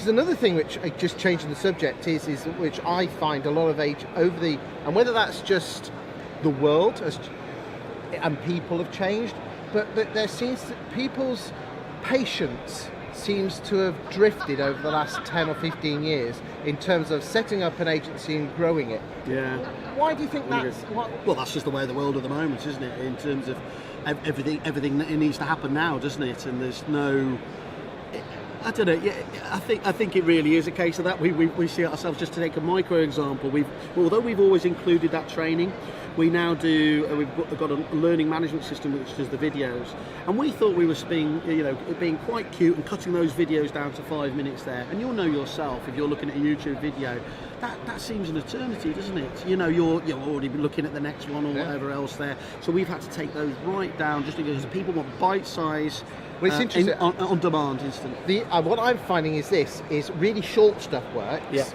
Because another thing which, just changing the subject, is which I find a lot of and whether that's just the world and people have changed, but there seems to, people's patience seems to have drifted over the last 10 or 15 years in terms of setting up an agency and growing it. Yeah. Why do you think that's... Well, that's just the way of the world at the moment, isn't it? In terms of everything that needs to happen now, doesn't it? And there's no... I don't know. Yeah, I think it really is a case of that. We see ourselves, just to take a micro example. Although we've always included that training, we now do. We've got a learning management system which does the videos, and we thought we were being quite cute and cutting those videos down to 5 minutes there. And you'll know yourself if you're looking at a YouTube video. That seems an eternity, doesn't it? You're already looking at the next one or whatever else there. So we've had to take those right down just because people want bite size. Well, it's interesting. On demand, instant. What I'm finding is really short stuff works. Yeah.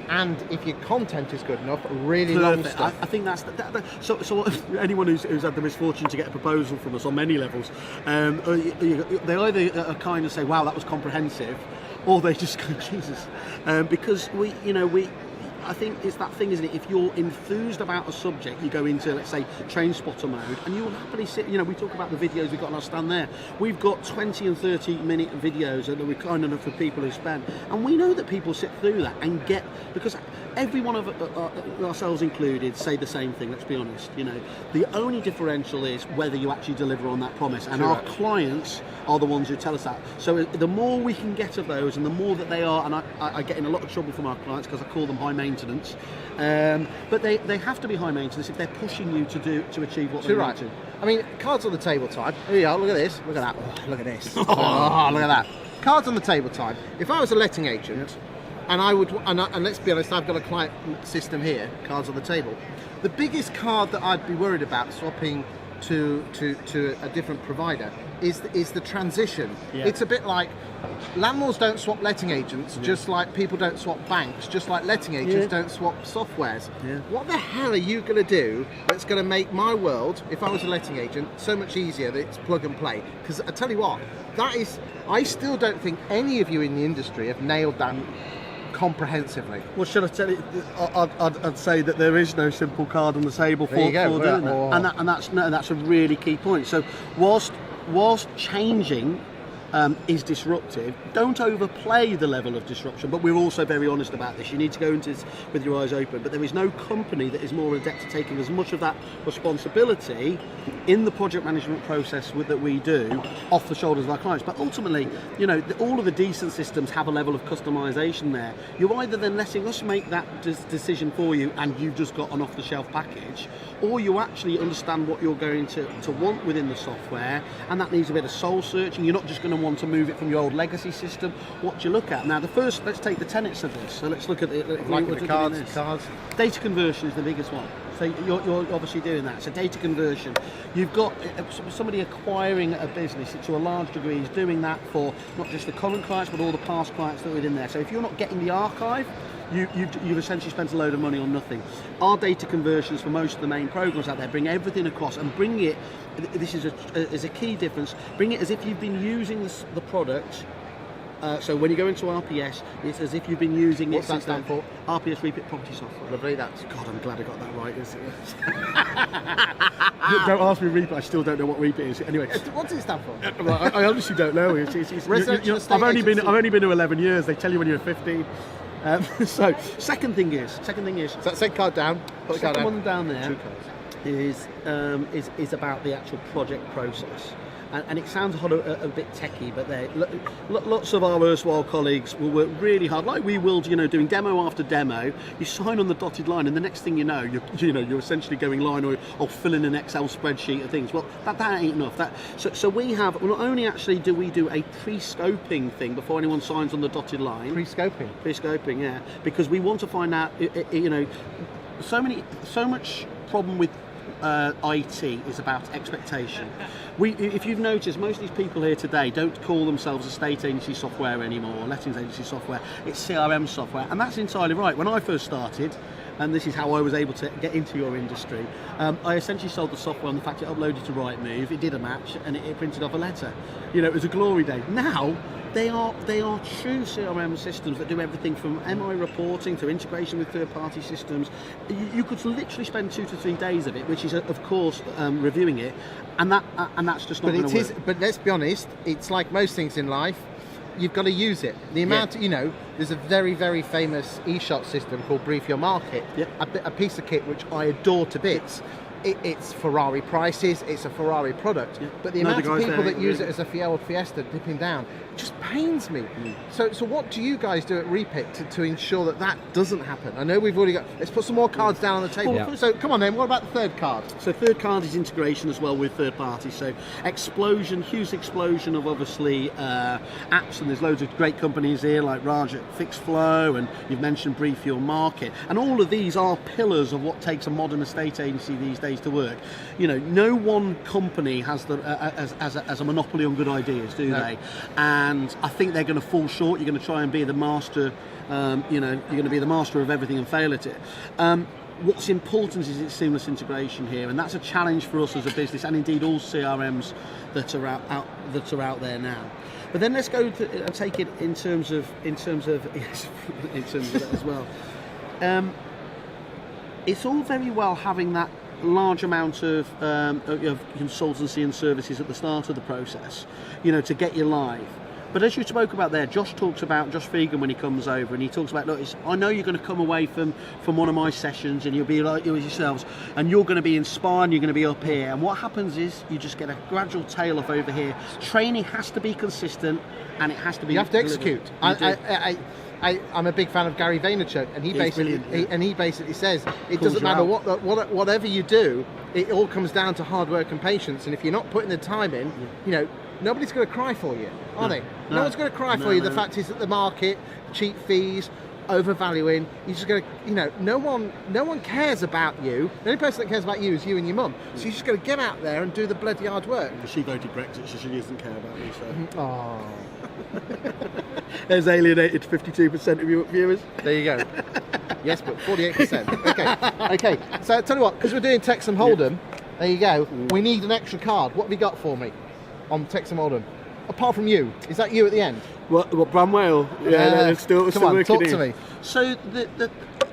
And if your content is good enough, really Perfect. long stuff. I think that's so. Anyone who's had the misfortune to get a proposal from us on many levels, they either kind of say, "Wow, that was comprehensive," or they just go, "Jesus," because we. I think it's that thing, isn't it? If you're enthused about a subject, you go into, let's say, train spotter mode, and you will happily sit. We talk about the videos we've got on our stand there. We've got 20 and 30-minute videos that we're kind enough for people who spend, and we know that people sit through that and get, because every one of ourselves included say the same thing. Let's be honest. The only differential is whether you actually deliver on that promise, and our clients are the ones who tell us that. So the more we can get of those, and the more that they are, and I get in a lot of trouble from our clients because I call them high maintenance. But they have to be high maintenance if they're pushing you to achieve what they want to. I mean, cards on the table time. Here you are, look at this, look at that, look at this. Look at that. Cards on the table time. If I was a letting agent, and and let's be honest, I've got a client system here, cards on the table. The biggest card that I'd be worried about swapping to a different provider is the transition. Yeah. It's a bit like landlords don't swap letting agents, just like people don't swap banks, just like letting agents don't swap softwares. Yeah. What the hell are you going to do that's going to make my world, if I was a letting agent, so much easier that it's plug and play? Because I tell you what, I still don't think any of you in the industry have nailed that comprehensively. Well, should I tell you? I'd say that there is no simple card on the table for doing that, and that's a really key point. So whilst changing is disruptive, don't overplay the level of disruption, but we're also very honest about this. You need to go into this with your eyes open, but there is no company that is more adept at taking as much of that responsibility in the project management process that we do off the shoulders of our clients. But ultimately, all of the decent systems have a level of customization there. You're either then letting us make that decision for you and you've just got an off-the-shelf package, or you actually understand what you're going to want within the software, and that needs a bit of soul searching. You're not just going to want to move it from your old legacy system. What do you look at? Now, let's take the tenets of this. So let's look at the cards. Data conversion is the biggest one. So you're obviously doing that. So data conversion. You've got somebody acquiring a business to a large degree is doing that for not just the current clients, but all the past clients that are within there. So if you're not getting the archive, you've essentially spent a load of money on nothing. Our data conversions for most of the main programs out there bring everything across and bring it. This is a key difference. Bring it as if you've been using the product. So when you go into RPS, it's as if you've been using What's that stand for? RPS Reapit Property Software. Lovely, that's... God, I'm glad I got that right. Don't ask me Reapit, I still don't know what Reapit is. Anyway. What's it stand for? Well, I honestly don't know. I've only been to 11 years. They tell you when you're 15. So, second thing is... So that second card down. Put the second one down there is about the actual project process. And it sounds a bit techie, but lots of our erstwhile colleagues will work really hard, like we will, doing demo after demo. You sign on the dotted line, and the next thing you know, you're essentially going line or filling an Excel spreadsheet of things. Well, that ain't enough. So we have, not only actually do we do a pre-scoping thing before anyone signs on the dotted line. Pre-scoping, yeah, because we want to find out, so much problem with IT is about expectation. If you've noticed, most of these people here today don't call themselves estate agency software anymore, or lettings agency software. It's CRM software, and that's entirely right. When I first started, and this is how I was able to get into your industry. I essentially sold the software on the fact it uploaded to Rightmove, it did a match, and it printed off a letter. You know, it was a glory day. Now, they are true CRM systems that do everything from MI reporting to integration with third-party systems. You could literally spend 2 to 3 days of it, which is, of course, reviewing it, and that's just not going to work. But let's be honest, it's like most things in life. You've got to use it. The amount, there's a very, very famous e-shot system called Brief Your Market, a piece of kit which I adore to bits. It's Ferrari prices, it's a Ferrari product, but the amount of people that use it as a Fiesta dipping down just pains me. So what do you guys do at Reapit to ensure that doesn't happen? I know we've already got, let's put some more cards down on the table. So come on then, what about the third card? So third card is integration as well with third parties. So huge explosion of obviously apps, and there's loads of great companies here like Raj at Fixflow, and you've mentioned Brief Your Market, and all of these are pillars of what takes a modern estate agency these days to work. No one company has as a monopoly on good ideas, do they? And I think they're going to fall short. You're going to try and be the master. You're going to be the master of everything and fail at it. What's important is its seamless integration here, and that's a challenge for us as a business, and indeed all CRMs that are out there now. But then let's go to take it in terms of that as well. It's all very well having that large amount of consultancy and services at the start of the process, to get you live. But as you spoke about there, Josh Fegan when he comes over, and he talks about, look, I know you're going to come away from one of my sessions and you'll be like yourselves, and you're going to be inspired, you're going to be up here, and what happens is you just get a gradual tail off over here. Training has to be consistent, and it has to be. You have to execute. I'm a big fan of Gary Vaynerchuk, and he basically says it doesn't matter whatever you do, it all comes down to hard work and patience. And if you're not putting the time in, nobody's going to cry for you, are they? No one's going to cry for you. The fact is that the market, cheap fees, overvaluing. You're just going to, no one cares about you. The only person that cares about you is you and your mum. So you're just going to get out there and do the bloody hard work. She voted Brexit, so she doesn't care about me. So. Oh. There's alienated 52% of your viewers. There you go. Yes, but 48%. Okay. So I'll tell you what, because we're doing Texan Hold'em, there you go. We need an extra card. What have you got for me on Texan Hold'em? Apart from you, is that you at the end? What Bramwell? Yeah, still come on, working talk to me. So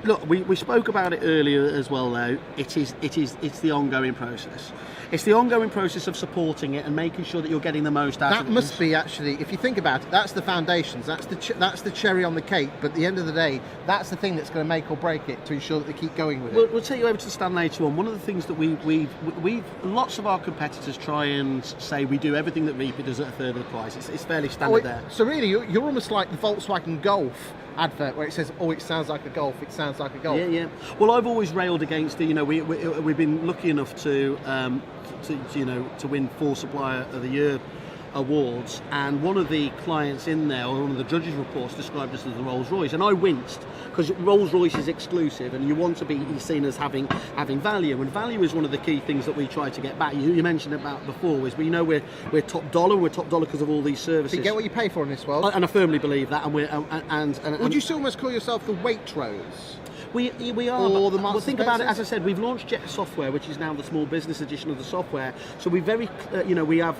look, we spoke about it earlier as well. Though it's the ongoing process. It's the ongoing process of supporting it and making sure that you're getting the most out of it. That must be actually, if you think about it, that's the foundations. That's the cherry on the cake. But at the end of the day, that's the thing that's going to make or break it to ensure that they keep going with it. We'll take you over to the stand later on. One of the things that we've lots of our competitors try and say we do everything that Reapit does at a third of the price. It's fairly standard there. So really, you're almost like the Volkswagen Golf advert where it says, "Oh, it sounds like a Golf. It sounds like a Golf." Yeah. Well, I've always railed against it. We've been lucky enough to win 4 Supplier of the Year awards, and one of the clients in there, or one of the judges' reports, described us as the Rolls Royce, and I winced because Rolls Royce is exclusive, and you want to be seen as having value, and value is one of the key things that we try to get back. You mentioned about before, we're top dollar. We're top dollar because of all these services. So you get what you pay for in this world, and I firmly believe that. And would you still almost call yourself the Waitrose? We are. Well, think about it. As I said, we've launched Jet Software, which is now the small business edition of the software. So we we have.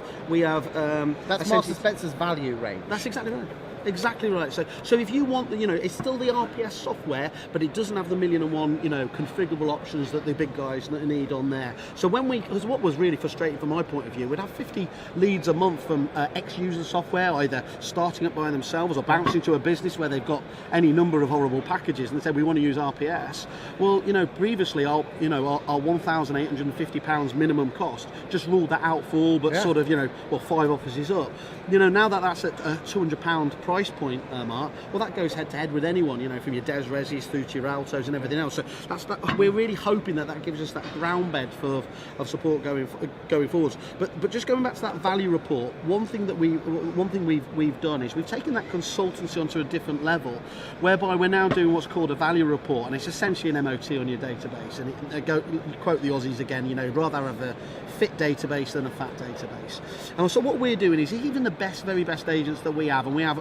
That's Marks and Spencer's value range. That's exactly right. Exactly right. So if you want, it's still the RPS software, but it doesn't have the 1,000,001, configurable options that the big guys need on there. So because what was really frustrating from my point of view, we'd have 50 leads a month from ex-user software, either starting up by themselves or bouncing to a business where they've got any number of horrible packages, and they say we want to use RPS. Well, previously our £1,850 minimum cost just ruled that out for all but sort of 5 offices up. Now that's at a £200 price point, Mark, well, that goes head to head with anyone, from your Des Resis through to your Altos and everything else. So we're really hoping that gives us that ground bed of support going forwards. But just going back to that value report, one thing we've done is we've taken that consultancy onto a different level, whereby we're now doing what's called a value report, and it's essentially an MOT on your database. And quote the Aussies again, rather have a fit database than a fat database. And so what we're doing is even the very best agents that we have, and we have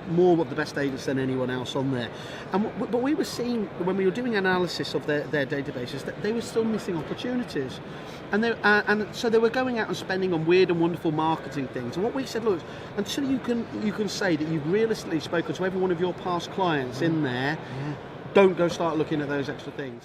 more of the best agents than anyone else on there. But we were seeing, when we were doing analysis of their databases, that they were still missing opportunities. And so they were going out and spending on weird and wonderful marketing things. And what we said, look, until you can say that you've realistically spoken to every one of your past clients in there, don't go start looking at those extra things.